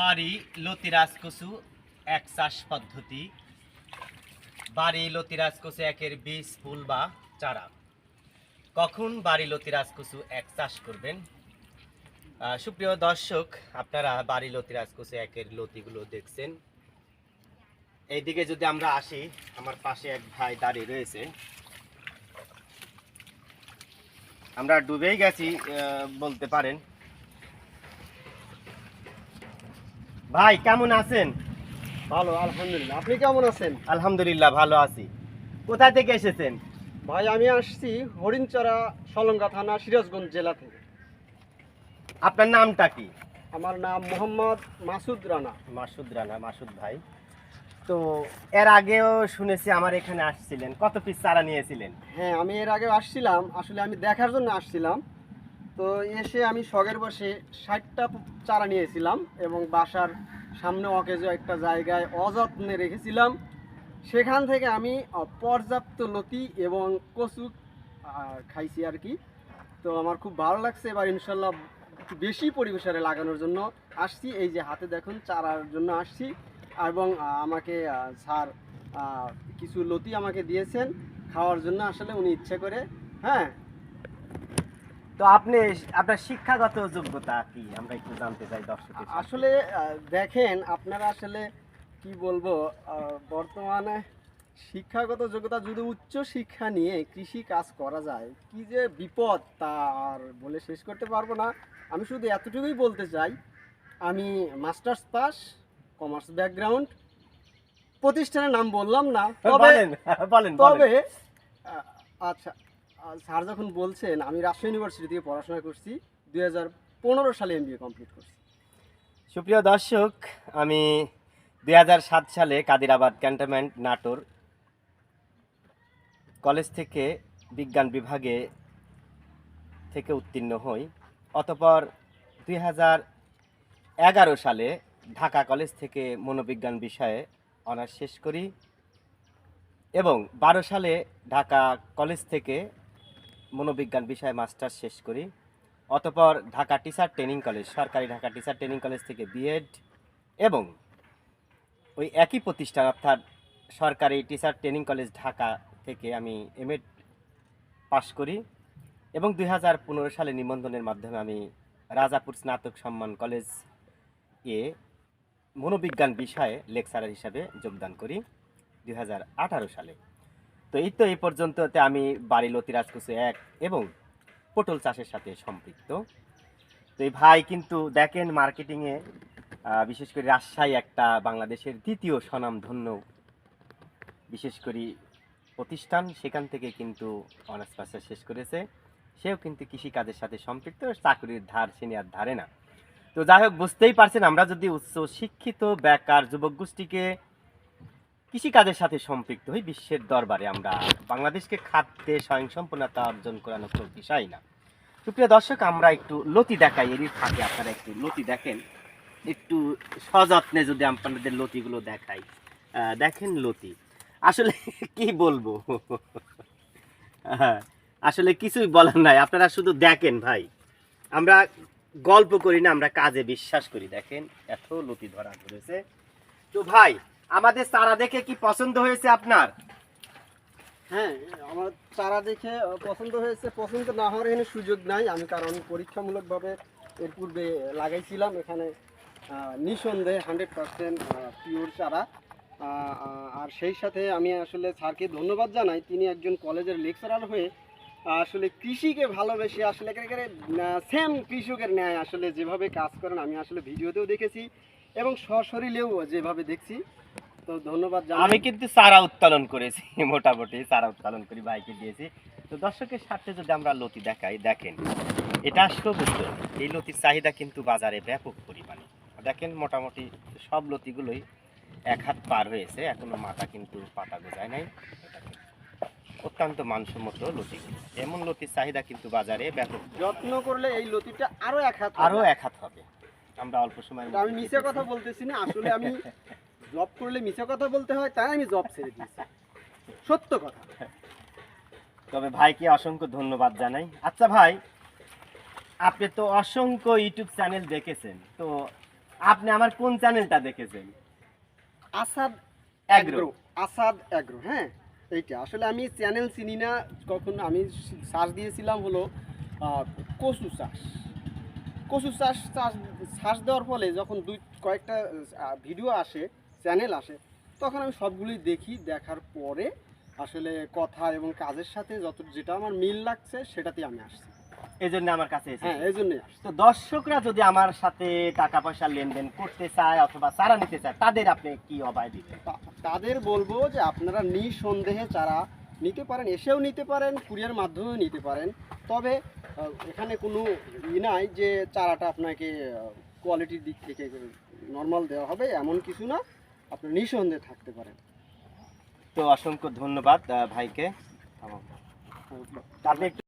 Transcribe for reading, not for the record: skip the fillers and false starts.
বাড়ি লতিরাজ কচু এক চাষ পদ্ধতি। বাড়ি লতিরাজ কচু একের বীজ ফুল বা চারা। কখন বাড়ি লতিরাজ কচু এক চাষ করবেন? সুপ্রিয় দর্শক, আপনারা বাড়ি লতিরাজ কচু একের লতিগুলো দেখছেন। এইদিকে যদি আমরা আসি, আমার পাশে এক ভাই দাঁড়িয়ে রয়েছে। আমরা ডুবেই গেছি বলতে পারেন। ভাই কেমন আছেন? ভালো, আলহামদুলিল্লাহ। আপনি কেমন আছেন? আলহামদুলিল্লাহ ভালো আছি। কোথা থেকে এসেছেন? ভাই আমি আসছি হরিণচরা, সলঙ্গা থানা, সিরাজগঞ্জ জেলা থেকে। আপনার নামটা কি? আমার নাম মোহাম্মদ মাসুদ রানা। মাসুদ রানা। মাসুদ ভাই, তো এর আগেও শুনেছি আমার এখানে আসছিলেন, কত পিস চারা নিয়েছিলেন? হ্যাঁ, আমি এর আগে আসছিলাম, আসলে আমি দেখার জন্য আসছিলাম। তো এসে আমি শখের বসে 60টা চারা নিয়েছিলাম এবং বাসার সামনে অকেজো একটা জায়গায় অযত্নে রেখেছিলাম। সেখান থেকে আমি পর্যাপ্ত লতি এবং কচু খাইছি আর কি। তো আমার খুব ভালো লাগছে। এবার ইনশাল্লাহ একটু বেশি পরিবেশে লাগানোর জন্য আসছি। এই যে হাতে দেখুন, চারার জন্য আসছি এবং আমাকে স্যার কিছু লতি আমাকে দিয়েছেন খাওয়ার জন্য, আসলে উনি ইচ্ছে করে। হ্যাঁ, তো আপনার শিক্ষাগত যোগ্যতা কি আমরা একটু জানতে চাই দর্শকের সাথে। আসলে দেখেন, আপনারা আসলে কি বলবো, বর্তমানে শিক্ষাগত যোগ্যতা যদি উচ্চ শিক্ষা নিয়ে কৃষি কাজ করা যায়, কি যে বিপদ তা আর বলে শেষ করতে পারবো না। আমি শুধু এতটুকুই বলতে চাই, আমি মাস্টার্স পাস, কমার্স ব্যাকগ্রাউন্ড। প্রতিষ্ঠানের নাম বললাম না, তবে বলেন। তবে আচ্ছা, স্যার যখন বলছেন, আমি রাজশাহী ইউনিভার্সিটি থেকে পড়াশোনা করছি, 2015 সালে এমবিএ কমপ্লিট করছি। সুপ্রিয় দর্শক, আমি 2007 সালে কাদিরাবাদ ক্যান্টনমেন্ট নাটোর কলেজ থেকে বিজ্ঞান বিভাগে থেকে উত্তীর্ণ হই। অতঃপর 2011 সালে ঢাকা কলেজ থেকে মনোবিজ্ঞান বিষয়ে অনার্স শেষ করি এবং 12 সালে ঢাকা কলেজ থেকে মনোবিজ্ঞান বিষয়ে মাস্টার্স শেষ করি। অতঃপর ঢাকা টিচার ট্রেনিং কলেজ, সরকারি ঢাকা টিচার ট্রেনিং কলেজ থেকে বিএড এবং ওই একই প্রতিষ্ঠান অর্থাৎ সরকারি টিচার ট্রেনিং কলেজ ঢাকা থেকে আমি এমএড পাশ করি এবং 2015 সালে নিবন্ধনের মাধ্যমে আমি রাজাপুর স্নাতক সম্মান কলেজ এ মনোবিজ্ঞান বিষয়ে লেকচারার হিসাবে যোগদান করি 2018 সালে। তো এই পর্যন্ততে আমি বাড়ি লতিরাজ কচু এক এবং পটল চাষের সাথে সম্পৃক্ত। তো এই ভাই কিন্তু দেখেন মার্কেটিংয়ে, বিশেষ করে রাজশাহী একটা বাংলাদেশের দ্বিতীয় স্বনামধন্য বিশেষ করে প্রতিষ্ঠান, সেখান থেকে কিন্তু অনার্স মাস্টার্স শেষ করেছে। সেও কিন্তু কৃষিকাজের সাথে সম্পৃক্ত, চাকরির ধার সে আর ধারে না। তো যাই হোক, বুঝতেই পারছেন আমরা যদি উচ্চ শিক্ষিত বেকার যুবক গোষ্ঠীকে কৃষিকাজের সাথে সম্পৃক্ত হই, বিশ্বের দরবারে আমরা বাংলাদেশকে খাদ্যে স্বয়ংসম্পূর্ণতা অর্জন করানো কোনো বিষয় না। সুপ্রিয় দর্শক, আমরা একটু লতি দেখাই, এরই ফাঁকে আপনারা একটু লতি দেখেন, একটু সযত্নে যদি আপনাদের লতিগুলো দেখাই। দেখেন লতি, আসলে কি বলবো, আসলে কিছুই বলার নাই, আপনারা শুধু দেখেন ভাই। আমরা গল্প করি না, আমরা কাজে বিশ্বাস করি। দেখেন এত লতি ধরা ধরেছে। তো ভাই, আমাদের চারা দেখে কি পছন্দ হয়েছে আপনার? হ্যাঁ, আমার চারা দেখে পছন্দ হয়েছে। পছন্দ না হওয়ার এখানে সুযোগ নাই, আমি কারণ পরীক্ষামূলকভাবে এর পূর্বে লাগাইছিলাম। এখানে নিঃসন্দেহে 100% পিওর চারা। আর সেই সাথে আমি আসলে স্যারকে ধন্যবাদ জানাই, তিনি একজন কলেজের লেকচারার হয়ে আসলে কৃষিকে ভালোবেসে আসলে একেবারে সেম কৃষকের ন্যায় আসলে যেভাবে কাজ করেন, আমি আসলে ভিডিওতেও দেখেছি এবং সশরীরেও যেভাবে দেখছি। তো ধন্যবাদ জানাই। আমি কিন্তু চারা উত্তোলন করেছি, মোটামুটি চারা উত্তোলন করি, ভাইকে দিয়েছি। তো দর্শকের সাথে যদি আমরা লতি দেখাই, দেখেন এটা আসলে বুঝতে হবে, এই লতির চাহিদা কিন্তু বাজারে ব্যাপক পরিমাণে। দেখেন মোটামুটি সব লতিগুলোই 1 হাত পার হয়েছে, এখনো মাথা কিন্তু পাতা গোজায় নাই। অত্যন্ত মানসম্মত লতিগুলো, এমন লতির চাহিদা কিন্তু বাজারে ব্যাপক। যত্ন করলে এই লতিটা আরো 1 হাত আরো 1 হাত হবে। আমরা অল্প সময়, আমি মিছে কথা বলতেছি না, আসলে আমি জব করলে মিছে কথা বলতে হয়, তাই আমি জব ছেড়ে দিয়েছি, সত্য কথা। তবে ভাইকে অসংখ্য ধন্যবাদ জানাই। আচ্ছা ভাই, আপনি তো অসংখ্য ইউটিউব চ্যানেল দেখেছেন, তো আপনি আমার কোন চ্যানেলটা দেখেছেন? Asad agro. Agro, Asad agro, হ্যাঁ এইটা। আসলে আমি চ্যানেল চিনি না, কখনো আমি সার্চ দিয়েছিলাম হলো কচু চাষ। কচু চাষ সার্চ দেওয়ার ফলে যখন কয়েকটা ভিডিও আসে, চ্যানেল আসে, তখন আমি সবগুলোই দেখি। দেখার পরে আসলে কথা এবং কাজের সাথে যেটা আমার মিল লাগছে সেটাতেই আমি আসছি। এই জন্য আমার কাছে হ্যাঁ, এসেছেন। এই জন্যই আসছি। তো দর্শকরা যদি আমার সাথে টাকা পয়সা লেনদেন করতে চায় অথবা চারা নিতে চায়, তাদের আপনি কি অভয় দিবেন? তাদের বলবো যে আপনারা নিঃসন্দেহে চারা নিতে পারেন, এসেও নিতে পারেন, কুরিয়ার মাধ্যমেও নিতে পারেন। তবে এখানে কোনো নাই যে চারাটা আপনাকে কোয়ালিটির দিক থেকে নর্মাল দেওয়া হবে, এমন কিছু না। আপনি নিঃসন্দেহে থাকতে পারেন। তো অসংখ্য ধন্যবাদ ভাইকে। আপনি একটু